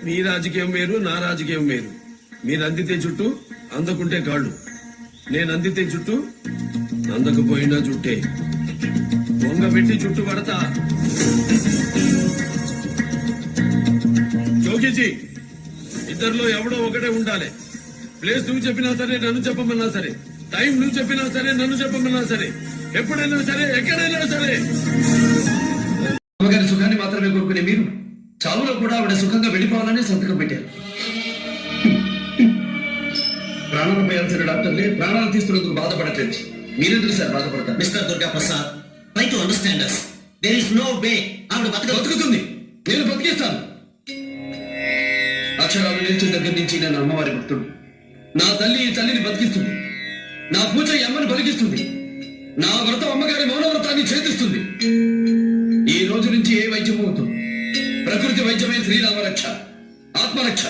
మీ రాజకీయం వేరు, నా రాజకీయం వేరు. మీరు అందితే చుట్టూ, అందకుంటే కాళ్ళు. నేను అందితే చుట్టూ, అందకపోయినా చుట్టే. వంగ పెట్టి చుట్టూ పడతా. జోగిజీ, ఇద్దరిలో ఎవడో ఒకటే ఉండాలి. ప్లేస్ నువ్వు చెప్పినా సరే, నన్ను చెప్పమన్నా సరే. టైం నువ్వు చెప్పినా సరే, నన్ను చెప్పమన్నా సరే. ఎప్పుడైనా సరే, ఎక్కడైనా సరే. అమ్మగారి సుఖాన్ని మాత్రమే కోరుకునే మీరు చావులో కూడా ఆవిడ సుఖంగా వెళ్ళిపోవాలని సంతకం పెట్టారు. ప్రాణాలు పోయాల్సిన డాక్టర్లే ప్రాణాలు తీస్తున్నందుకు బాధపడట్లేదు. మీరెందుకు సార్ బాధపడతారు? Mister Durga Prasad, try to understand us. There is no way ఆవిడ బతుకుతుంది. నేను బతికిస్తాను. అక్షరాలు నేర్చిన దగ్గర నుంచి నేను అమ్మవారి భక్తుడు. నా తల్లి ఈ తల్లిని బతికిస్తుంది. నా పూజ ఈ అమ్మని బలికిస్తుంది. నా వ్రతం అమ్మగారి మౌనవ్రతాన్ని ఛేదిస్తుంది. ఈ రోజు నుంచి ఏ వైద్యమూ అవుతుంది. ప్రకృతి వైద్యమే శ్రీరామ రక్ష, ఆత్మరక్ష.